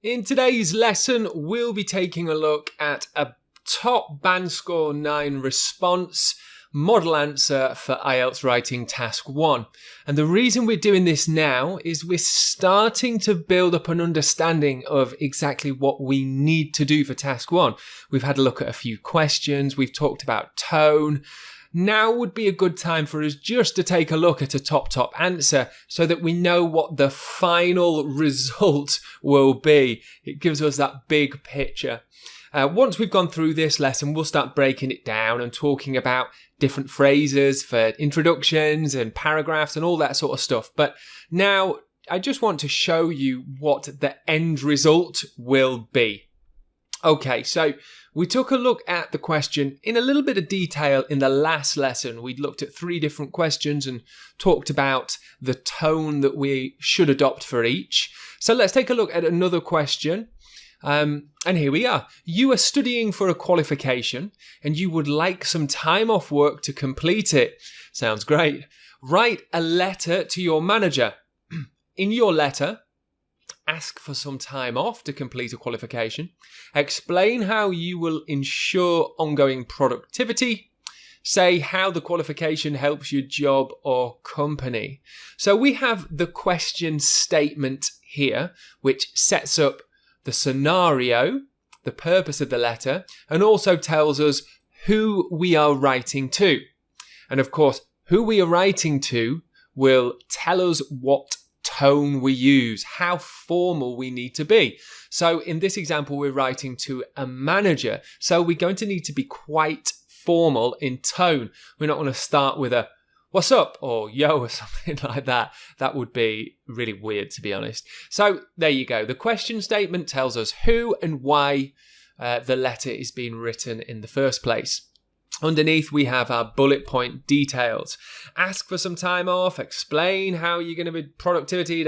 In today's lesson, we'll be taking a look at a top band score 9 response model answer for IELTS writing task 1. And the reason we're doing this now is we're starting to build up an understanding of exactly what we need to do for task 1. We've had a look at a few questions, we've talked about tone. Now would be a good time for us just to take a look at a top answer so that we know what the final result will be. It gives us that big picture. Once we've gone through this lesson, we'll start breaking it down and talking about different phrases for introductions and paragraphs and all that sort of stuff. But now I just want to show you what the end result will be. Okay, so we took a look at the question in a little bit of detail in the last lesson. We'd looked at 3 different questions and talked about the tone that we should adopt for each. So let's take a look at another question. And here we are. You are studying for a qualification and you would like some time off work to complete it. Sounds great. Write a letter to your manager. In your letter, ask for some time off to complete a qualification. Explain how you will ensure ongoing productivity. Say how the qualification helps your job or company. So we have the question statement here, which sets up the scenario, the purpose of the letter, and also tells us who we are writing to. And of course, who we are writing to will tell us what tone we use, how formal we need to be. So in this example, we're writing to a manager. So we're going to need to be quite formal in tone. We're not going to start with a "what's up" or "yo" or something like that. That would be really weird, to be honest. So there you go. The question statement tells us who and why the letter is being written in the first place. Underneath, we have our bullet point details. Ask for some time off, explain how you're going to be productivity,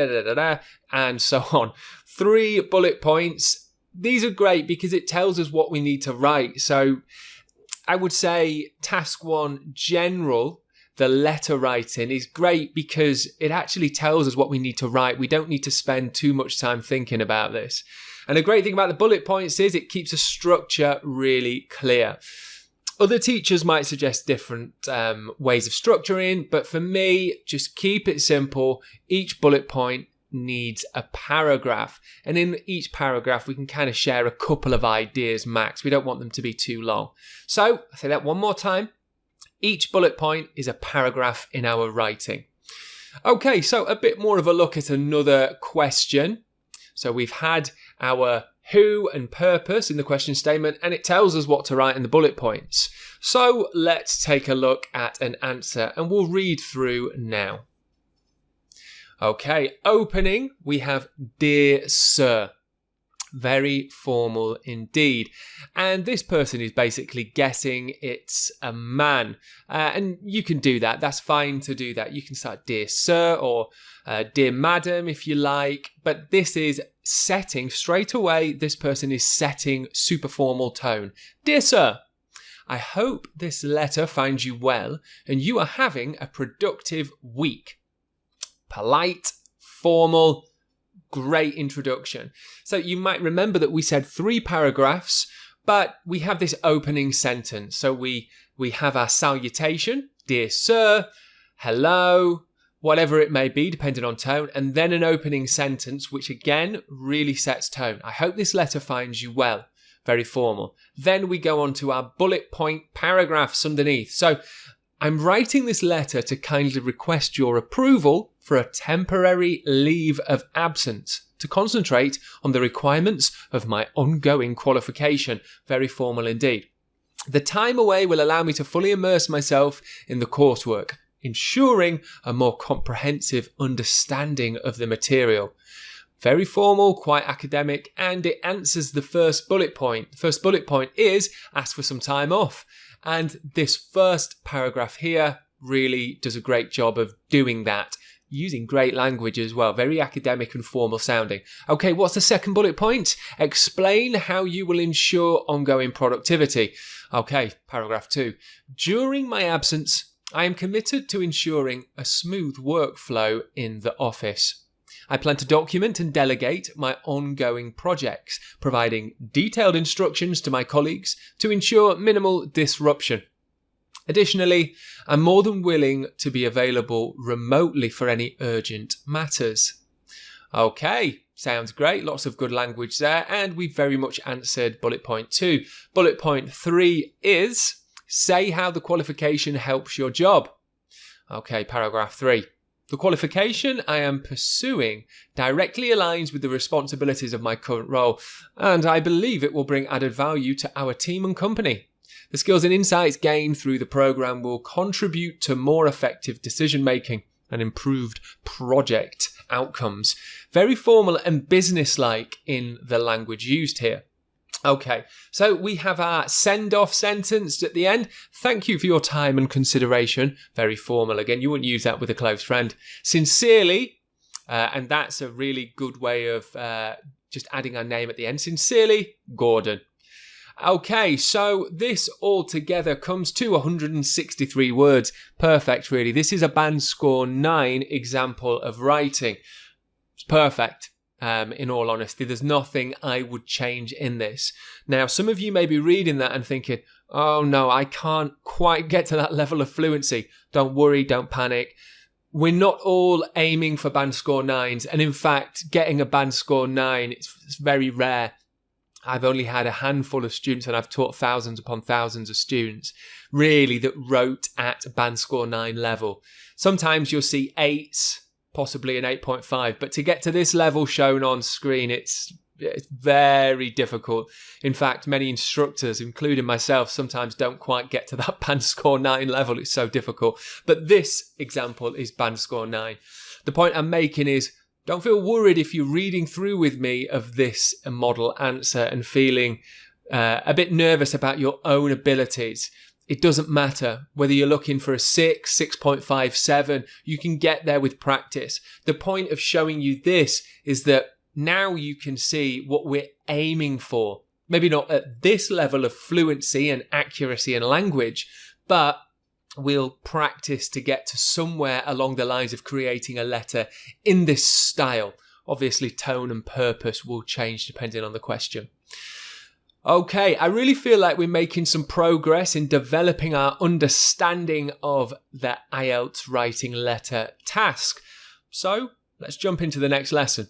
and so on. 3 bullet points. These are great because it tells us what we need to write. So I would say task 1, general, the letter writing is great because it actually tells us what we need to write. We don't need to spend too much time thinking about this. And the great thing about the bullet points is it keeps a structure really clear. Other teachers might suggest different ways of structuring, but for me, just keep it simple. Each bullet point needs a paragraph. And in each paragraph, we can kind of share a couple of ideas max. We don't want them to be too long. So I'll say that one more time. Each bullet point is a paragraph in our writing. Okay, so a bit more of a look at another question. So we've had our who and purpose in the question statement, and it tells us what to write in the bullet points. So let's take a look at an answer, and we'll read through now. Okay, opening, we have "Dear Sir." Very formal indeed. And this person is basically guessing it's a man. And you can do that. That's fine to do that. You can start "Dear Sir" or "Dear Madam" if you like. But this is setting straight away. This person is setting super formal tone. "Dear Sir, I hope this letter finds you well and you are having a productive week." Polite, formal, great introduction. So you might remember that we said 3 paragraphs, but we have this opening sentence. So we have our salutation, "Dear Sir," hello, whatever it may be, depending on tone, and then an opening sentence, which again really sets tone. "I hope this letter finds you well." Very formal. Then we go on to our bullet point paragraphs underneath. So I'm writing this letter to kindly request your approval for a temporary leave of absence to concentrate on the requirements of my ongoing qualification. Very formal indeed. The time away will allow me to fully immerse myself in the coursework, ensuring a more comprehensive understanding of the material. Very formal, quite academic, and it answers the first bullet point. The first bullet point is ask for some time off. And this first paragraph here really does a great job of doing that, using great language as well, very academic and formal sounding. Okay, what's the second bullet point? Explain how you will ensure ongoing productivity. Okay, paragraph 2. During my absence, I am committed to ensuring a smooth workflow in the office. I plan to document and delegate my ongoing projects, providing detailed instructions to my colleagues to ensure minimal disruption. Additionally, I'm more than willing to be available remotely for any urgent matters. Okay, sounds great. Lots of good language there. And we very much answered bullet point 2. Bullet point 3 is, say how the qualification helps your job. Okay, paragraph 3. The qualification I am pursuing directly aligns with the responsibilities of my current role, and I believe it will bring added value to our team and company. The skills and insights gained through the program will contribute to more effective decision-making and improved project outcomes. Very formal and business-like in the language used here. Okay, so we have our send-off sentence at the end. Thank you for your time and consideration. Very formal. Again, you wouldn't use that with a close friend. Sincerely, and that's a really good way of just adding our name at the end. Sincerely, Gordon. Okay, so this altogether comes to 163 words. Perfect, really. This is a band score 9 example of writing. It's perfect, in all honesty. There's nothing I would change in this. Now, some of you may be reading that and thinking, oh no, I can't quite get to that level of fluency. Don't worry, don't panic. We're not all aiming for band score 9s. And in fact, getting a band score 9, it's very rare. I've only had a handful of students, and I've taught thousands upon thousands of students, really, that wrote at band score 9 level. Sometimes you'll see 8s, possibly an 8.5, but to get to this level shown on screen, it's very difficult. In fact, many instructors, including myself, sometimes don't quite get to that band score 9 level. It's so difficult. But this example is band score 9. The point I'm making is, don't feel worried if you're reading through with me of this model answer and feeling a bit nervous about your own abilities. It doesn't matter whether you're looking for a 6, 6.57, you can get there with practice. The point of showing you this is that now you can see what we're aiming for. Maybe not at this level of fluency and accuracy in language, but we'll practice to get to somewhere along the lines of creating a letter in this style. Obviously, tone and purpose will change depending on the question. Okay, I really feel like we're making some progress in developing our understanding of the IELTS writing letter task. So let's jump into the next lesson.